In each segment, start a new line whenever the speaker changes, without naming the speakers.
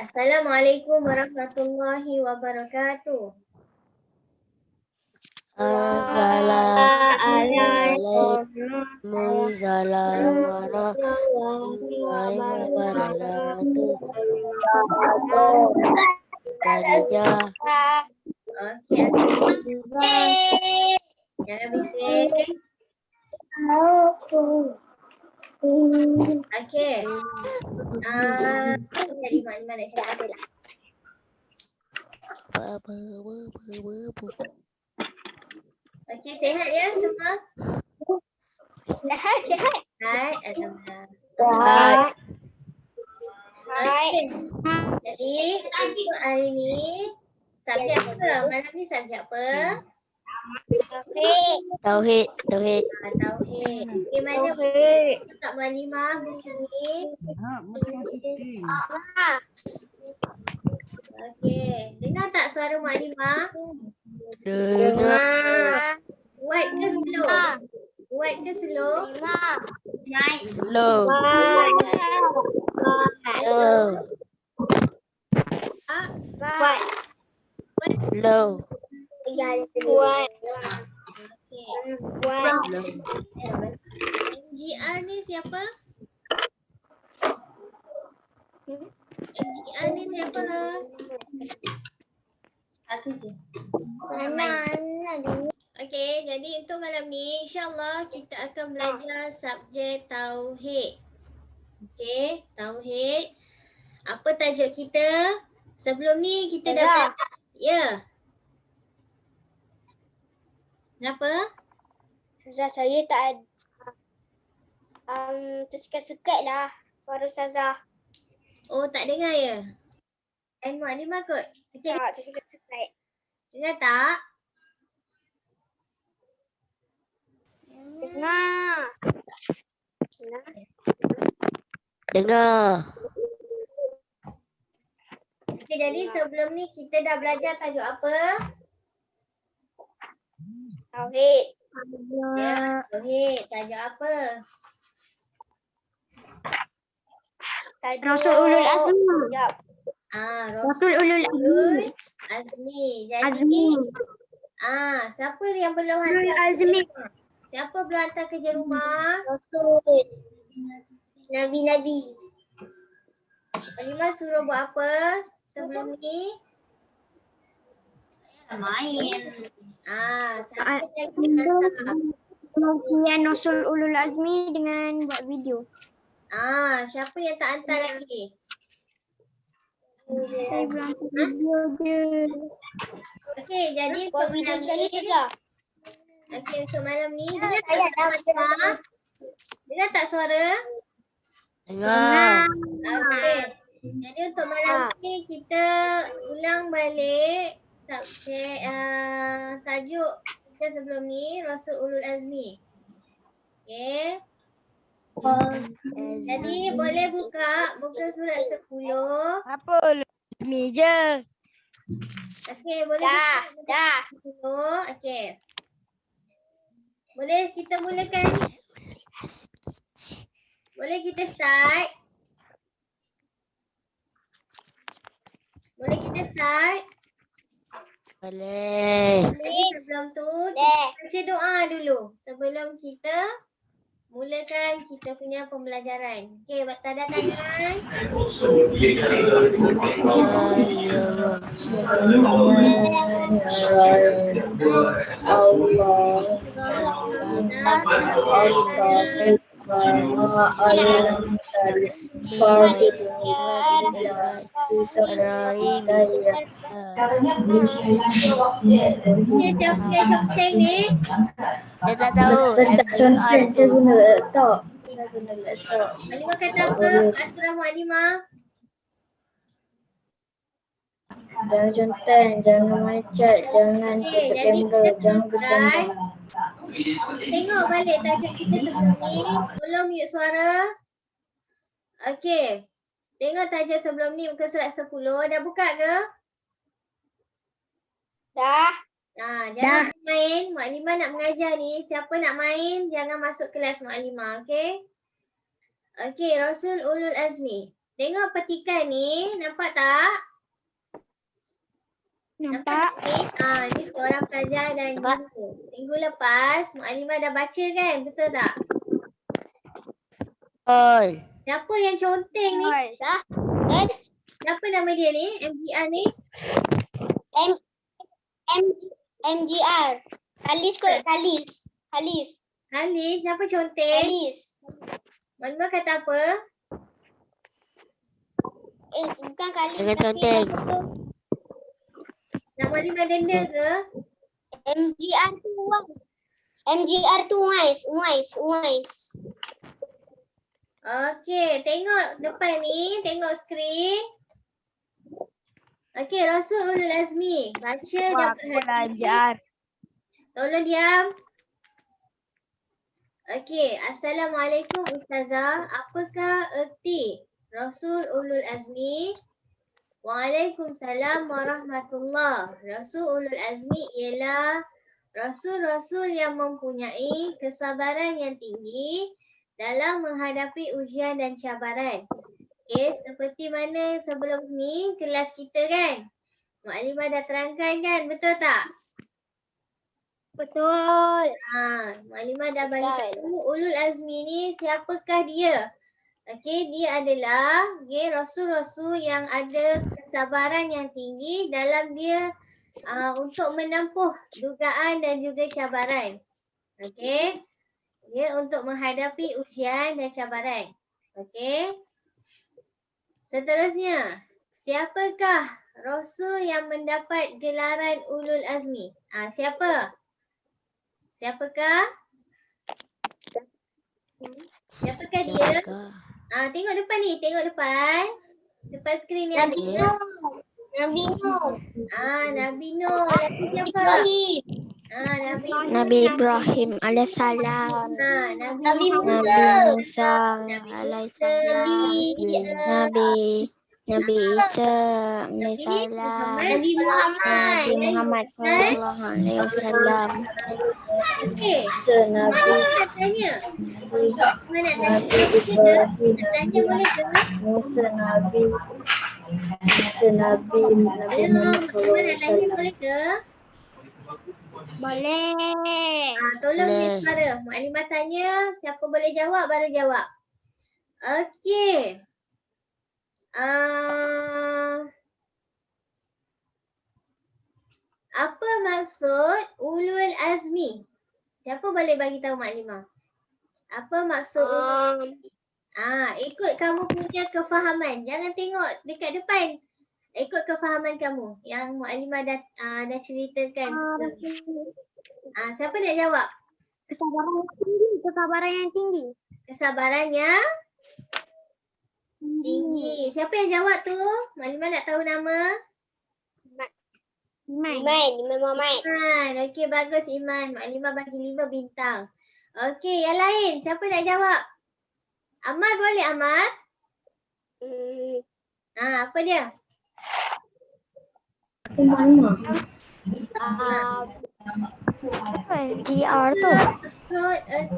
Assalamualaikum warahmatullahi wabarakatuh.
Assalamualaikum warahmatullahi wabarakatuh. Khadijah.
Okey. Jangan bising. Okey. Jadi mana nak cakap apa lah? Okey, sihat ya semua?
Sehat.
Hai, alhamdulillah.
Hai.
Okey. Jadi untuk hari ni subjek apa? Malam ni subjek apa?
Tauhid.
Tauhid. Okey, mana tak Mualimah buku ni? Okey, dengar tak suara Mualimah?
Dengar.
Kuat ke slow? Kuat ke slow?
Slow. Slow.
Kuat.
Okey.
Kuat.
MGR ni siapa? MGR ni siapa? Aku je. Okey, jadi untuk malam ni insya-Allah kita akan belajar subjek tauhid. Okey, tauhid. Apa tajuk kita? Sebelum ni kita dah belajar. Ya. Kenapa?
Ustazah, saya tak ada. Tersekat-sekat lah suara Ustazah.
Oh, tak dengar ya? Mualimah kot. Okey,
Tak, tersekat-sekat.
dengar tak?
Dengar.
Dengar.
Okey, jadi sebelum ni kita dah belajar tajuk apa?
Tauhid.
Ya, tauhid. Tajuk apa?
Rasul Ulul Azmi. Sekejap.
Rasul
Ulul
Azmi. Jadi,
Azmi.
siapa yang belum
Ulul
hantar
Azmi.
kerja rumah? Siapa belum hantar kerja rumah?
Rasul. Nabi-nabi.
Mualimah suruh buat apa sebelum ni? Main. Siapa yang kena hantar?
Pengujian Rasul Ulul Azmi dengan buat video.
Siapa yang tak hantar lagi?
Saya belum hantar video je.
Okey, jadi
Buat
untuk
video
malam
macam
ni,
ni Ustazah.
okey, untuk malam ni, dengar tak suara Mualimah? Dengar tak suara?
Dengar.
Okey. Jadi untuk malam ni kita ulang balik subjek tajuk kita sebelum ni Rasul Ulul Azmi. Okey. Jadi boleh buka muka surat 10.
Apa? Meja.
Okey, boleh buka muka 10. Okey. Boleh kita mulakan? Boleh kita start? Boleh kita start?
Boleh.
Jadi sebelum tu kita baca doa dulu sebelum kita mulakan kita punya pembelajaran. Okey, buat tanda tangan. Siapa ni?
Saya tak tahu.
Contoh saya guna laptop.
Mualimah kata apa? Aturan Mualimah.
Jangan contoh, jangan macet, jangan
Okey,
tutup
jadi
kamera,
kita
jangan
teruskan.
bercanda.
Tengok balik tajuk kita sebelum ni. Tolong mute suara. Okey. Tengok tajuk sebelum ni muka surat 10. Dah buka ke?
Dah.
Jangan main. Mualimah nak mengajar ni. Siapa nak main, jangan masuk kelas Mualimah. Okey? Okey, Rasul Ulul Azmi. Tengok petikan ni, nampak tak?
Nampak?
Ni seorang pelajar dan guru. Minggu lepas, Mukadimah dah baca kan? Betul tak?
Oi.
Siapa yang conteng ni?
Dah.
Siapa nama dia ni? MGR ni?
MGR. Halis kot, Halis.
Halis, siapa conteng?
Halis.
Mukadimah kata apa?
Bukan Halis
Jangan
tapi
conteng.
apa tu?
Nak Mukadimah denda ke?
MGR tu Wais. MGR tu Uwais.
Okey, tengok depan ni, tengok skrin. Okey, Rasul Ulul Azmi. Baca dan perhati. Tolong diam. Okey, Assalamualaikum Ustazah. Apakah erti Rasul Ulul Azmi? Waalaikumsalam warahmatullah. Rasul Ulul Azmi ialah Rasul-Rasul yang mempunyai kesabaran yang tinggi dalam menghadapi ujian dan cabaran. Okay, seperti mana sebelum ni kelas kita kan? Mukadimah dah terangkan kan, betul tak?
Betul.
Mukadimah dah bagi tahu Ulul Azmi ni siapakah dia? Okey, dia adalah rasul-rasul yang ada kesabaran yang tinggi dalam dia untuk menempuh dugaan dan juga cabaran. Okey. Dia untuk menghadapi ujian dan cabaran. Okey. Seterusnya, siapakah rasul yang mendapat gelaran Ulul Azmi? Siapa? Siapakah? Siapakah dia? Tengok depan ni, tengok depan. Depan skrin ni.
Nabi Nuh.
Nabi Nuh. Lagi siapa?
Nabi Ibrahim alaihissalam.
Nabi
Musa alaihissalam. Nabi Isa alaihissalam.
Nabi Muhammad.
Nabi Muhammad sallallahu alaihi wasallam.
Okey.
Nabi
Mana nak tanya? Mana nak tanya? Nak tanya boleh ke?
Musa Nabi Muhammad
Mana
sallallahu
nak tanya boleh ke?
Boleh.
Tolong
Boleh.
ni suara. Mukadimah tanya, siapa boleh jawab baru jawab. Okey. Apa maksud Ulul Azmi? Siapa boleh bagi tahu Mukadimah? Apa maksud Ulul Azmi? Ikut kamu punya kefahaman. Jangan tengok dekat depan. Ikut kefahaman kamu yang Mukadimah dah ceritakan sebelum ni. Siapa nak jawab?
Kesabaran yang tinggi.
Kesabaran yang tinggi. Siapa yang jawab tu? Mukadimah nak tahu nama?
Iman Muhammad.
Okey, bagus Iman. Mukadimah bagi 5 bintang. Okey, yang lain. Siapa nak jawab? Ahmad boleh Ahmad? Apa dia?
GR tu.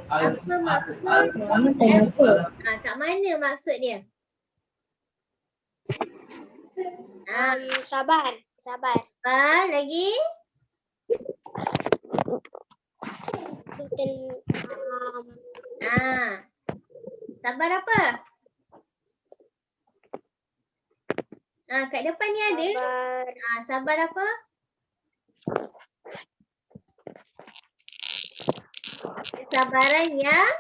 Apa maksud? Kat mana maksud dia?
Sabar.
Lagi? Sabar apa? Kat depan ni ada. Sabar apa? Kesabaran yang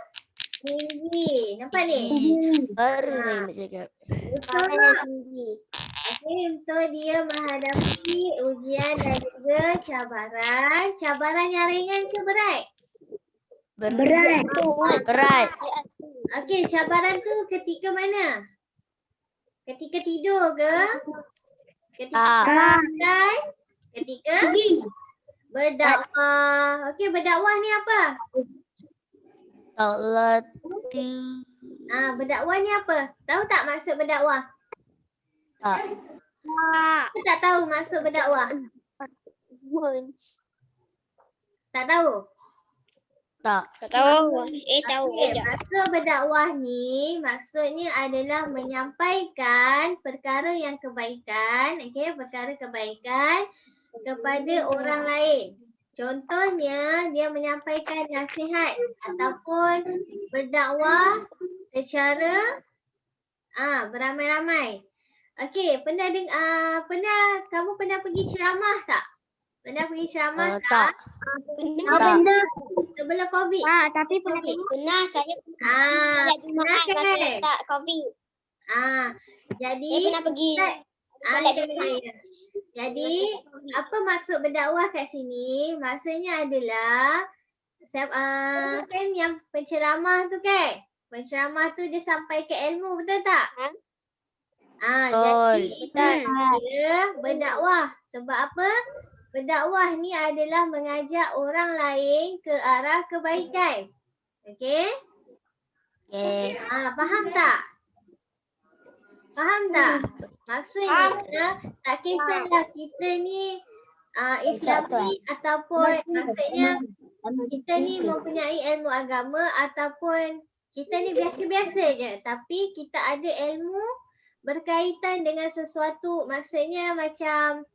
tinggi. Nampak ni?
Baru saya nak cakap.
Betul tak? Okey, untuk dia menghadapi ujian dan juga cabaran. Cabaran yang ringan ke berat?
Berat.
Okey, cabaran tu ketika mana? Ketika tidur ke? Ketika makan? Ketika berdakwah. Okey, berdakwah ni apa?
Allah
Berdakwah ni apa? Tahu tak maksud berdakwah?
tak.
Aku tak tahu maksud berdakwah. Tak tahu?
Tak.
Tak tahu. Tahu
Okey,
je.
maksud berdakwah ni maksudnya adalah menyampaikan perkara yang kebaikan, okey, perkara kebaikan kepada orang lain. Contohnya dia menyampaikan nasihat ataupun berdakwah secara beramai-ramai. Okey, pernah kamu pernah pergi ceramah tak? Pernah pergi ceramah tak?
Tak.
Pernah.
Sebelum Covid.
Tapi pernah
Covid.
Pernah saya
Ah,
solat Jumaat
pernah
masa
kan?
tak COVID.
Jadi
Saya pernah pergi solat Jumaat.
Jadi apa maksud berdakwah kat sini? Maksudnya adalah kan yang penceramah tu kan? Penceramah tu dia sampaikan ilmu, betul tak?
Betul.
Jadi dia berdakwah. Sebab apa? Berdakwah ni adalah mengajak orang lain ke arah kebaikan. Okey?
Okey.
Faham tak? Faham tak? Maksudnya tak kisahlah kita ni Islami ataupun maksudnya kita ni mempunyai ilmu agama ataupun kita ni biasa-biasa je. Tapi kita ada ilmu berkaitan dengan sesuatu. Maksudnya macam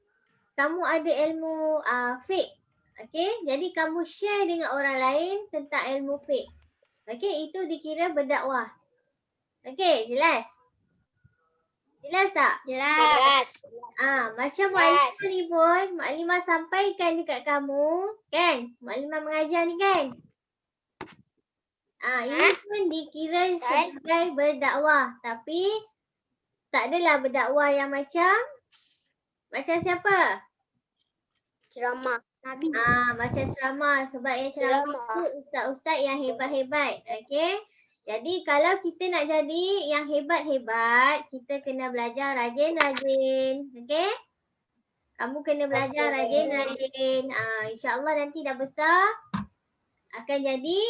kamu ada ilmu fiqh. Okey? Jadi kamu share dengan orang lain tentang ilmu fiqh. Okey? Itu dikira berdakwah. Okey? Jelas? Jelas tak?
Jelas.
Macam Maklimah ni pun, Maklimah sampaikan dekat kamu, kan? Maklimah mengajar ni kan? Ini pun dikira sebagai berdakwah. Tapi, tak adalah berdakwah yang macam siapa?
Ceramah.
Macam ceramah. Sebab yang ceramah tu ustaz-ustaz yang hebat-hebat. Okey? Jadi kalau kita nak jadi yang hebat-hebat, kita kena belajar rajin-rajin. Okey? Kamu kena belajar rajin-rajin. InsyaAllah nanti dah besar akan jadi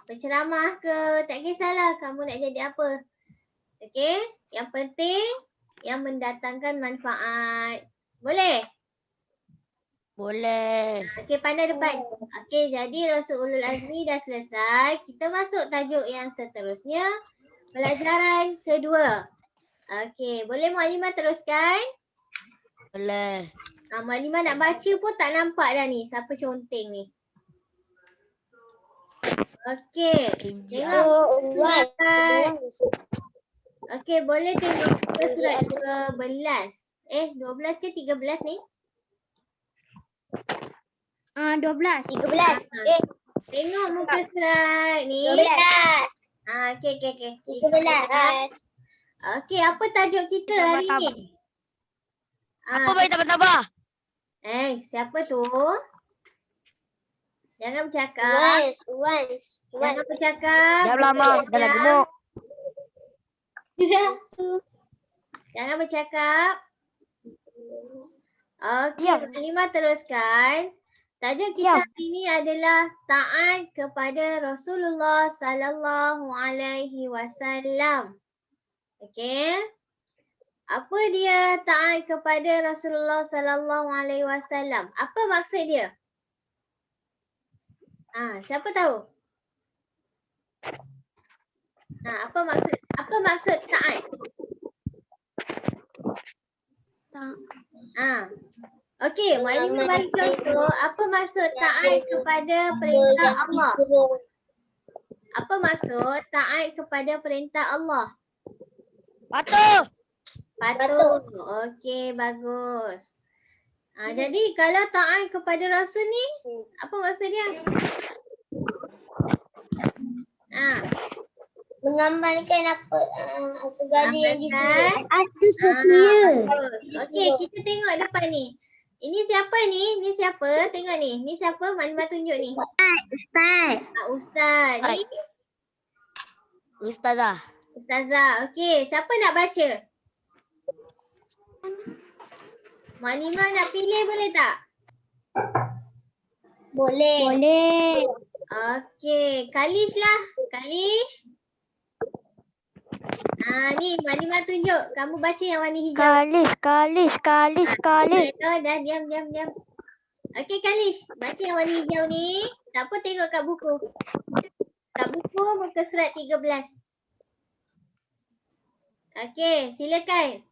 penceramah ke, tak kisahlah kamu nak jadi apa. Okey? Yang penting yang mendatangkan manfaat. Boleh?
Boleh.
Okey, pandai depan. Okey, jadi Rasul Ulul Azmi dah selesai. Kita masuk tajuk yang seterusnya. Pelajaran kedua. Okey, boleh Maklimah teruskan?
Boleh.
Maklimah nak baca pun tak nampak dah ni. Siapa conteng ni? Okey. Tengok surat. Okey, boleh tengok surat 12. 12 ke 13 ni?
12.
13.
Tengok muka surat ni.
12.
Okey.
13.
Okey, apa tajuk kita hari ni?
Apa baik tambah-tambah?
Siapa tu? Jangan bercakap.
Once.
Jangan bercakap.
Dah lama, dah nak gemuk.
Jangan bercakap. Okey, Maklimah teruskan. Tajuk kita hari ini adalah taat kepada Rasulullah sallallahu alaihi wasallam. Okey. Apa dia taat kepada Rasulullah sallallahu alaihi wasallam? Apa maksud dia? Siapa tahu? Apa maksud taat? Okey, Maklimah bagi contoh, apa maksud taat kepada perintah Allah? Apa maksud taat kepada perintah Allah?
Patuh.
Okey, bagus. Jadi kalau taat kepada Rasul ni, apa maksud dia?
Mengamalkan apa segala yang disuruh.
Okey, kita tengok depan ni. Ini siapa ni? Ni siapa? Tengok ni. Ni siapa? Maklimah tunjuk ni.
Ustaz.
Ustaz. Ni
Ustazah.
Ustazah. Okey, siapa nak baca? Maklimah nak pilih boleh tak?
Boleh.
Okey, Kalish lah. Kalish. Ni Maklimah tunjuk. Kamu baca yang warna hijau.
Kalis.
Dah, diam. Okey Kalis, baca yang warna hijau ni. Tak apa tengok kat buku. Kat buku muka surat 13. Okey, silakan.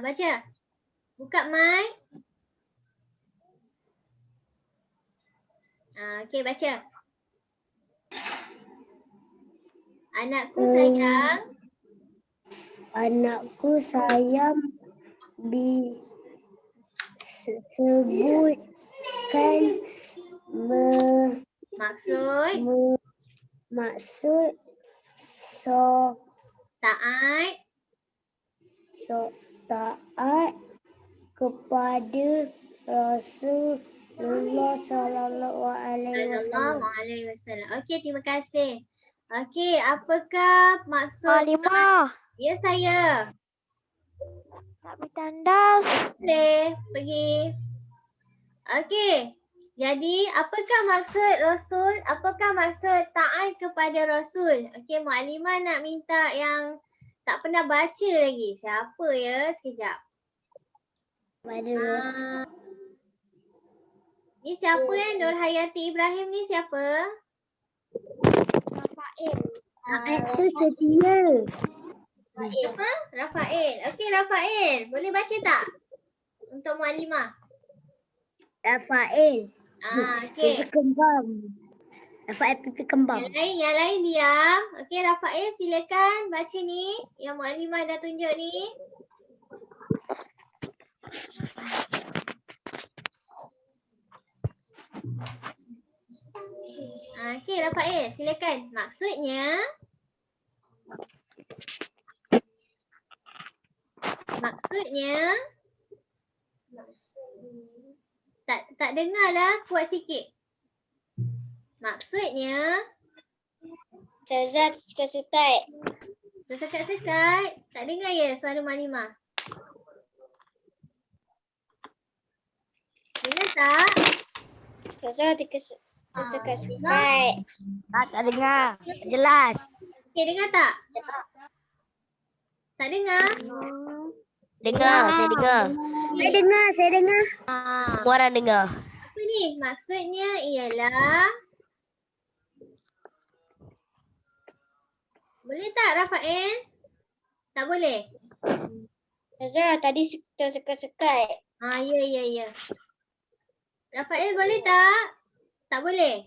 Baca. Buka mic. Okey, baca. Anakku sayang.
Anakku sayang disebutkan
Maksud
maksud so
taat
taat kepada Rasulullah sallallahu alaihi
sallallahu
wasallam.
alaihi wasallam. Okey, terima kasih. Okey, apakah maksud
Halimah.
Ya saya.
Tak bertandas.
Boleh pergi. Okey. Jadi apakah maksud Rasul? Apakah maksud taat kepada Rasul? Okey, Mukadimah nak minta yang tak pernah baca lagi. Siapa ya? Sekejap.
Kepada Rasul.
Ni siapa Nur Hayati Ibrahim ni siapa?
Taat tu setia.
Apa? Rafael. Okey, Rafael. Boleh baca tak? Untuk Mukadimah.
Rafael.
Okey.
Pipi kembang. Rafael pipi kembang.
Yang lain diam. Okey, Rafael silakan baca ni. Yang Mukadimah dah tunjuk ni. Okey, Rafael silakan. Maksudnya tak dengarlah, kuat sikit. Maksudnya
Ustazah sekat-sekat.
tersekat-sekat. Tak dengar ya suara Mukadimah? Dengar tak?
Ustazah tersekat-sekat.
Tak dengar. Jelas.
Okey, dengar tak? Tak dengar?
Dengar, saya dengar.
Saya dengar.
Semua orang dengar.
Apa ni? Maksudnya ialah boleh tak Rafael? Tak boleh?
Ustazah tadi tersekat-sekat.
Ya. Rafael boleh tak? Tak boleh?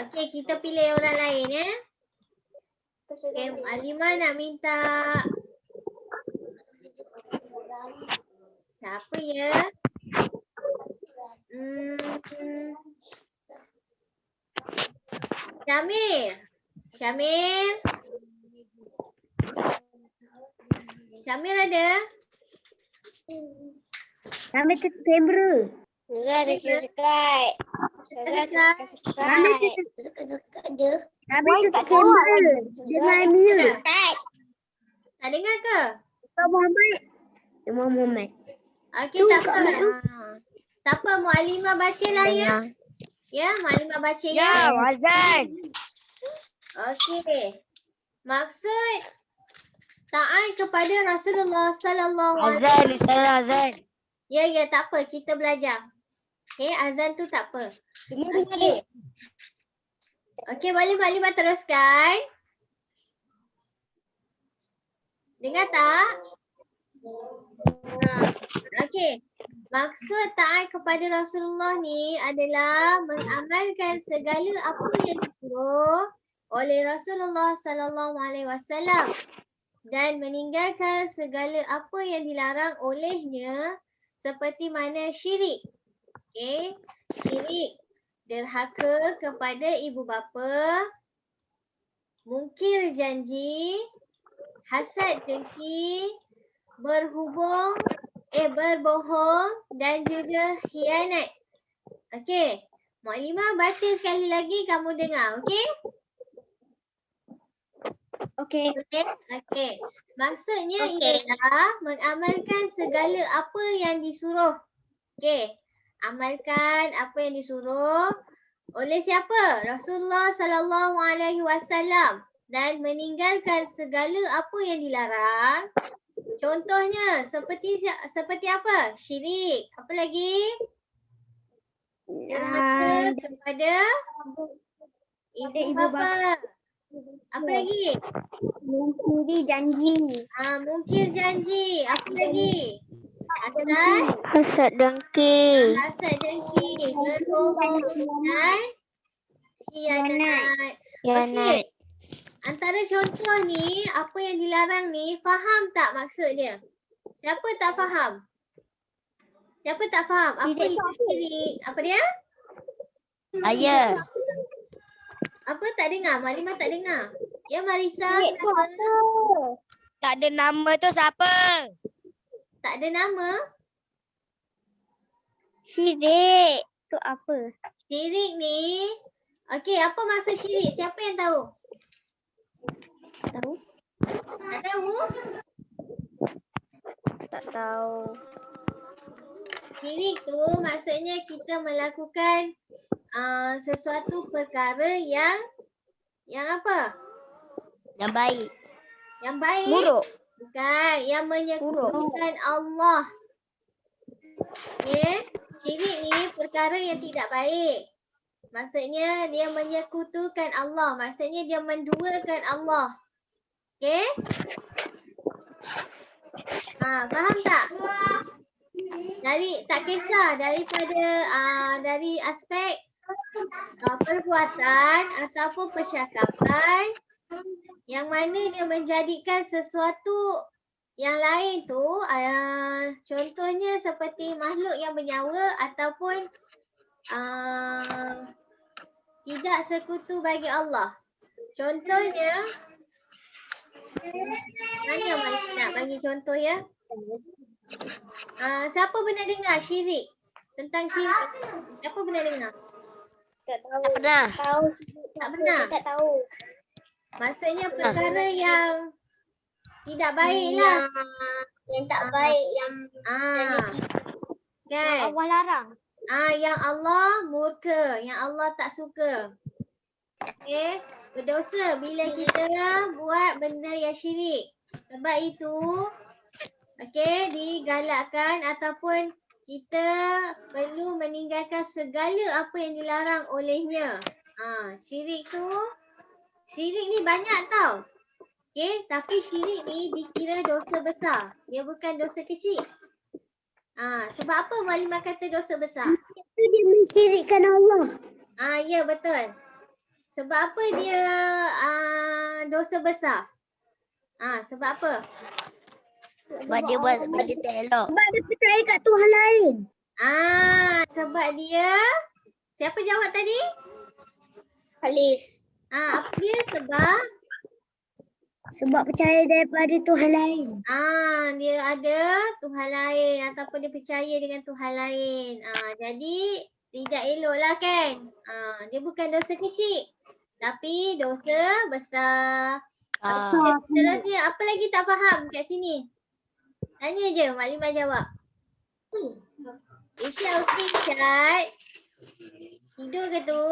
Okey, kita pilih orang lain ya. Okay, Mukadimah nak minta siapa ya? Syamir ada?
Kami tu kamera.
Ustazah tersekat-sekat. Ustazah tersekat-sekat.
Kami tu kamera. Dengan Mia.
Tak dengar ke?
Muhammad.
Okey, tak apa. Tak apa, Mukadimah bacalah ya. Ya, Mukadimah baca ya.
Ya, azan.
Okey. Maksud taat kepada Rasulullah sallallahu alaihi
Azan, Ustazah azan.
Ya, tak apa. Kita belajar. Okey, azan tu tak apa.
Dengar.
Okey, boleh Mukadimah teruskan? Dengar tak? Okey. Maksud taat kepada Rasulullah ni adalah mengamalkan segala apa yang disuruh oleh Rasulullah sallallahu alaihi wasallam dan meninggalkan segala apa yang dilarang olehnya seperti mana syirik. Okey, syirik, derhaka kepada ibu bapa, mungkir janji, hasad dengki, berbohong dan juga khianat. Okey, Mukadimah baca sekali lagi kamu dengar, okey?
Okey.
Okey. Maksudnya ialah mengamalkan segala apa yang disuruh. Okey. Amalkan apa yang disuruh oleh siapa? Rasulullah sallallahu alaihi wasallam dan meninggalkan segala apa yang dilarang. Contohnya seperti apa? Syirik. Apa lagi? Durhaka kepada ibu bapa. Apa lagi?
Mungkiri janji.
Mungkir janji. Apa lagi? Hasad.
Hasad dengki.
Hasad dengki. Berbohong dan khianat. Okey. Antara contoh ni, apa yang dilarang ni, faham tak maksud dia? Siapa tak faham? Siapa tak faham? Apa itu syirik? Apa dia?
Saya.
Apa tak dengar? Malimah tak dengar. Ya Marisa, kenapa?
Tak ada nama tu siapa?
Tak ada nama?
Syirik tu apa?
Syirik ni, okey, apa maksud syirik? Siapa yang tahu?
Tahu?
Tak tahu?
Tak tahu.
Syirik tu maksudnya kita melakukan sesuatu perkara yang apa?
Yang baik.
Yang baik?
Buruk.
Bukan, yang menyekutukan Allah. Okay? Syirik ni perkara yang tidak baik. Maksudnya dia menyekutukan Allah. Maksudnya dia menduakan Allah. Okay? Faham tak? Tak kisah daripada dari aspek perbuatan ataupun percakapan, yang mana dia menjadikan sesuatu yang lain tu, contohnya seperti makhluk yang bernyawa ataupun tidak sekutu bagi Allah. Contohnya, mana Malik nak bagi contoh ya? Siapa pernah dengar syirik? Tentang syirik. Siapa pernah dengar?
Tak tahu.
Tak pernah.
Tahu.
Tak pernah?
Tak tahu.
Maksudnya perkara yang tidak baik lah.
Yang tak baik. Yang
Kan?
Allah larang.
Yang Allah murka, yang Allah tak suka. Okay? Berdosa bila kita buat benda yang syirik. Sebab itu, okay, digalakkan ataupun kita perlu meninggalkan segala apa yang dilarang olehnya. Syirik ni banyak tau. Okay, tapi syirik ni dikira dosa besar. Dia bukan dosa kecil. Sebab apa Malimah kata dosa besar?
Itu dia mensyirikkan Allah.
Ya betul. Sebab apa dia dosa besar? Sebab apa?
Sebab dia buat benda tak elok.
Sebab dia percaya kat Tuhan lain.
Sebab dia, siapa jawab tadi?
Halis.
Apa dia?
Sebab percaya daripada Tuhan lain.
Dia ada Tuhan lain ataupun dia percaya dengan Tuhan lain. Jadi tidak eloklah kan? Dia bukan dosa kecil. Tapi dosa besar. Seterusnya, apa lagi tak faham kat sini? Tanya je, Maklimah jawab. Isyak okey Syed? Tidur ke tu?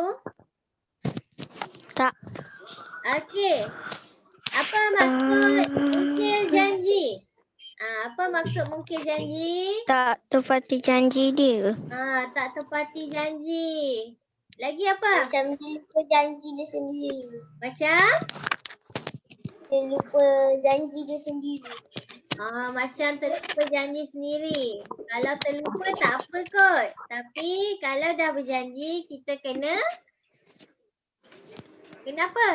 Tak.
Okey. Apa maksud mungkir janji? Apa maksud mungkir janji?
Tak tepati janji dia.
Tak tepati janji. Lagi apa?
Macam dia lupa janji dia sendiri.
Macam?
Dia lupa janji dia sendiri.
Macam terlupa janji sendiri. Kalau terlupa tak apa kot. Tapi kalau dah berjanji, kita kena apa?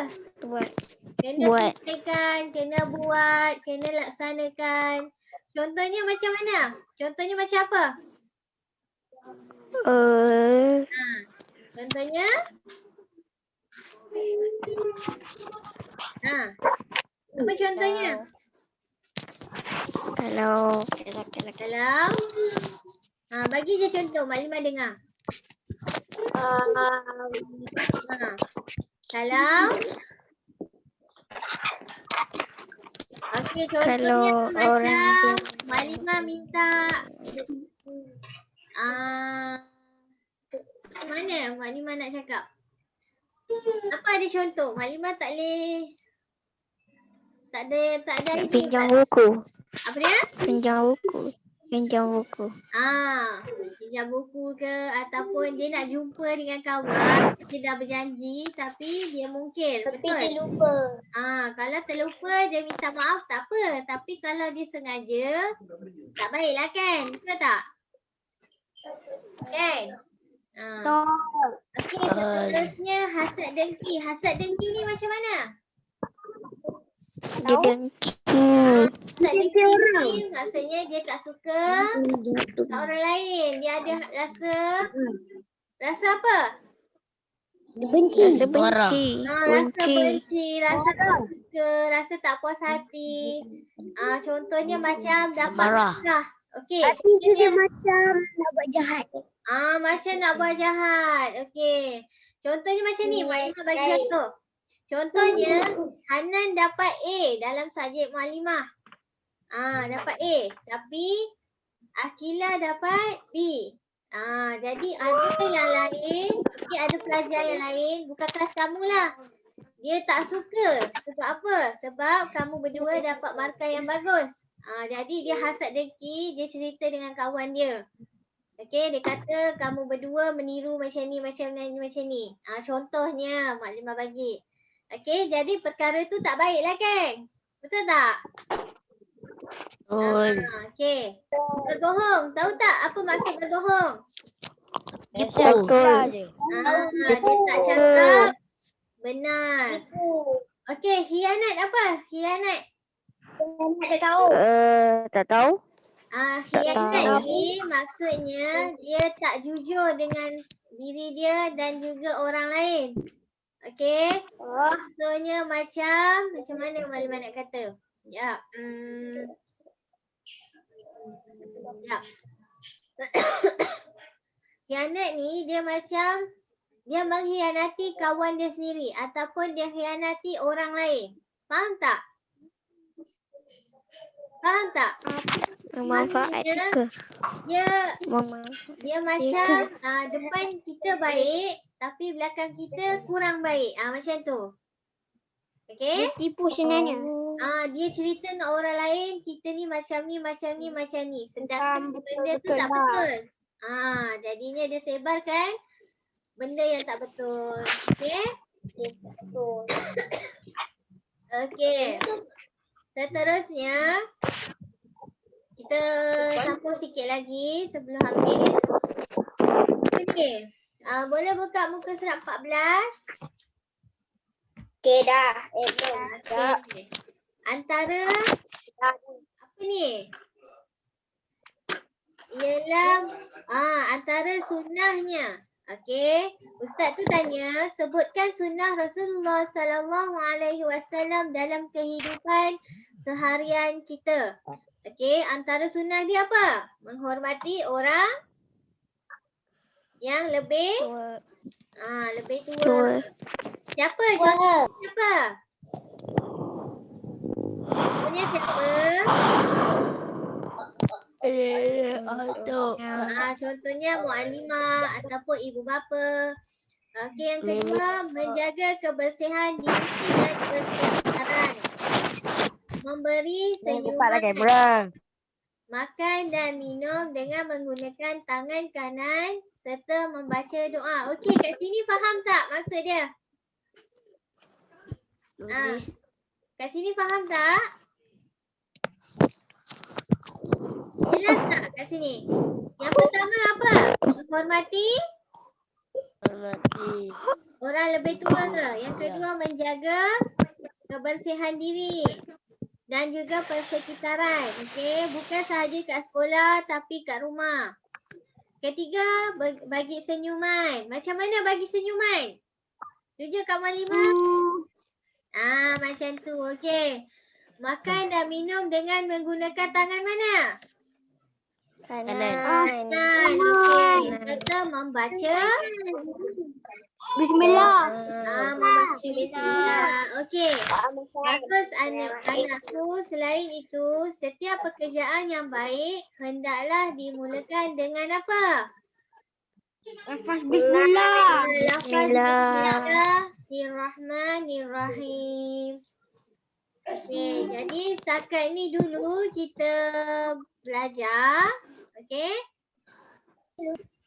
Kena fikirkan, kena buat, kena laksanakan. Contohnya macam mana? Contohnya macam apa? Contohnya? Apa contohnya?
Kalau
bagi je contoh, Maklimah dengar. Kalau okey, contohnya macam Maklimah minta mana Maklimah nak cakap? Apa ada contoh? Maklimah tak boleh Tak ada
Nak
ini.
pinjam buku.
Apa dia?
Pinjam buku. Pinjam buku.
Pinjam buku ke ataupun dia nak jumpa dengan kawan, dia dah berjanji tapi dia mungkin.
Tapi
Betul?
dia lupa.
Kalau terlupa dia minta maaf tak apa. Tapi kalau dia sengaja, tak baiklah kan? Betul tak? Kan? Okey, seterusnya hasad dengki. Hasad dengki ni macam mana?
Dia dengki.
Hasad dengki ni maksudnya dia tak suka kat orang lain. Dia ada rasa apa?
Rasa
Marah.
benci.
Rasa benci, rasa tak suka, rasa tak puas hati. Contohnya macam dapat
Marah.
marah. Okey.
dia macam nak buat jahat.
Macam nak buat jahat. Okey. Contohnya macam ni, Mak Imah bagi contoh. Contohnya, Hanan dapat A dalam subjek Muallimah. Dapat A. Tapi Akilah dapat B. Jadi ada yang lain, ada pelajar yang lain, bukan kelas kamu lah. Dia tak suka. Sebab apa? Sebab kamu berdua dapat markah yang bagus. Jadi dia hasad dengki, dia cerita dengan kawan dia. Okey, dia kata kamu berdua meniru macam ni, macam ni. Contohnya Maklimah bagi. Okey, jadi perkara tu tak baik lah kan? Betul tak?
Betul.
Okey. Berbohong. Tahu tak apa maksud berbohong?
Tipu.
Dia tak cakap benar. Okey, khianat apa? Khianat.
Tak tahu.
Tak tahu.
Khianat ni maksudnya dia tak jujur dengan diri dia dan juga orang lain. Okey. Contohnya macam mana Maklimah nak kata? Ya. Khianat ni dia macam dia mengkhianati kawan dia sendiri ataupun dia khianati orang lain. Faham tak? Faham tak?
Memanfaat
Maksudnya,
ke?
Dia macam depan kita baik tapi belakang kita kurang baik. Macam tu. Okey?
Tipu sebenarnya.
Dia cerita dengan orang lain, kita ni macam ni. Sedangkan benda tu tak betul. Jadinya dia sebarkan benda yang tak betul. Okey?
Betul.
Okey. Seterusnya, kita sambung sikit lagi sebelum habis. Okey. Boleh buka muka surat 14?
Okey dah. Dah.
Okay. Antara apa ni? Ialah antara sunnahnya. Okey, Ustaz tu tanya, sebutkan sunnah Rasulullah SAW dalam kehidupan seharian kita. Okey, antara sunnah dia apa? Menghormati orang yang lebih lebih tua. Siapa? Contohnya siapa? Contohnya siapa? Contohnya Muallimah ataupun ibu bapa. Okey, yang kedua, menjaga kebersihan diri dan persekitaran. Memberi senyuman, makan dan minum dengan menggunakan tangan kanan serta membaca doa. Okey, kat sini faham tak maksud dia? Kat sini faham tak? Jelas tak kat sini? Yang pertama apa? Menghormati orang lebih tua ke? Yang kedua menjaga kebersihan diri dan juga persekitaran. Okey, bukan sahaja kat sekolah tapi kat rumah. Ketiga, bagi senyuman. Macam mana bagi senyuman? Tunjuk Kak Maklimah. Macam tu. Okey. Makan dan minum dengan menggunakan tangan mana?
Kanan.
Okey. Serta membaca
Bismillah.
membaca bismillah. Okey. Bagus anakku. Selain itu, setiap pekerjaan yang baik hendaklah dimulakan dengan apa?
Lafaz bismillah.
Lafaz bismillahirrahmanirrahim. Okey, jadi setakat ni dulu kita belajar. Okey.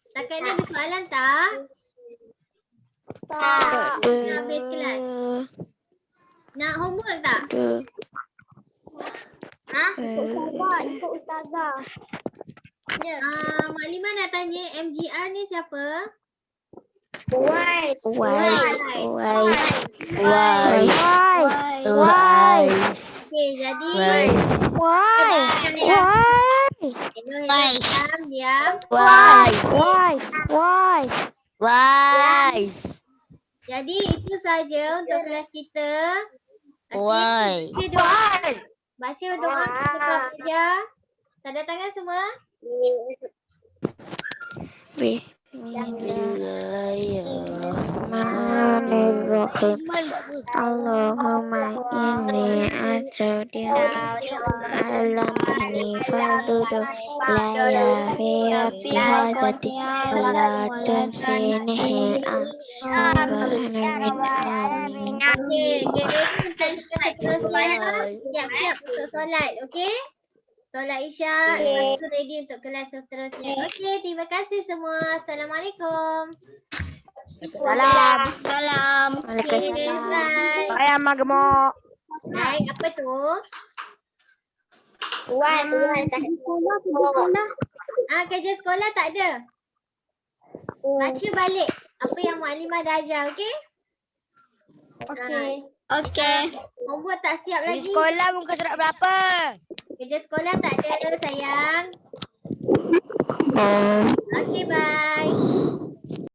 Setakat ni ada soalan tak?
Tak.
Dah habis kelas. Nak homework tak? Ha?
Ikut ustazah.
Mak Lima nak tanya MGR ni siapa?
Wise.
Okey, jadi hello, diam. Jadi itu saja untuk kelas kita. Okey, baca doa kita belajar. Tanda tangan semua.
Bismillahirrahmanirrahim. Allahumma inni a'udzu alam ini fadudu la ya fi hadati wala tunsinihi amin.
Okey, siap untuk solat, okey? Solat Isya, lepas tu ready untuk kelas seterusnya. Okey, terima kasih semua. Assalamualaikum.
Salam.
Okay, bye.
Ayam gemuk.
Baik, apa tu? Kerja sekolah tak ada. Baca balik apa yang Mak Limah dah ajar, okey?
Okey.
Homework tak siap
Di
lagi.
sekolah muka surat berapa?
Kerja sekolah tak ada, sayang. Okey, bye.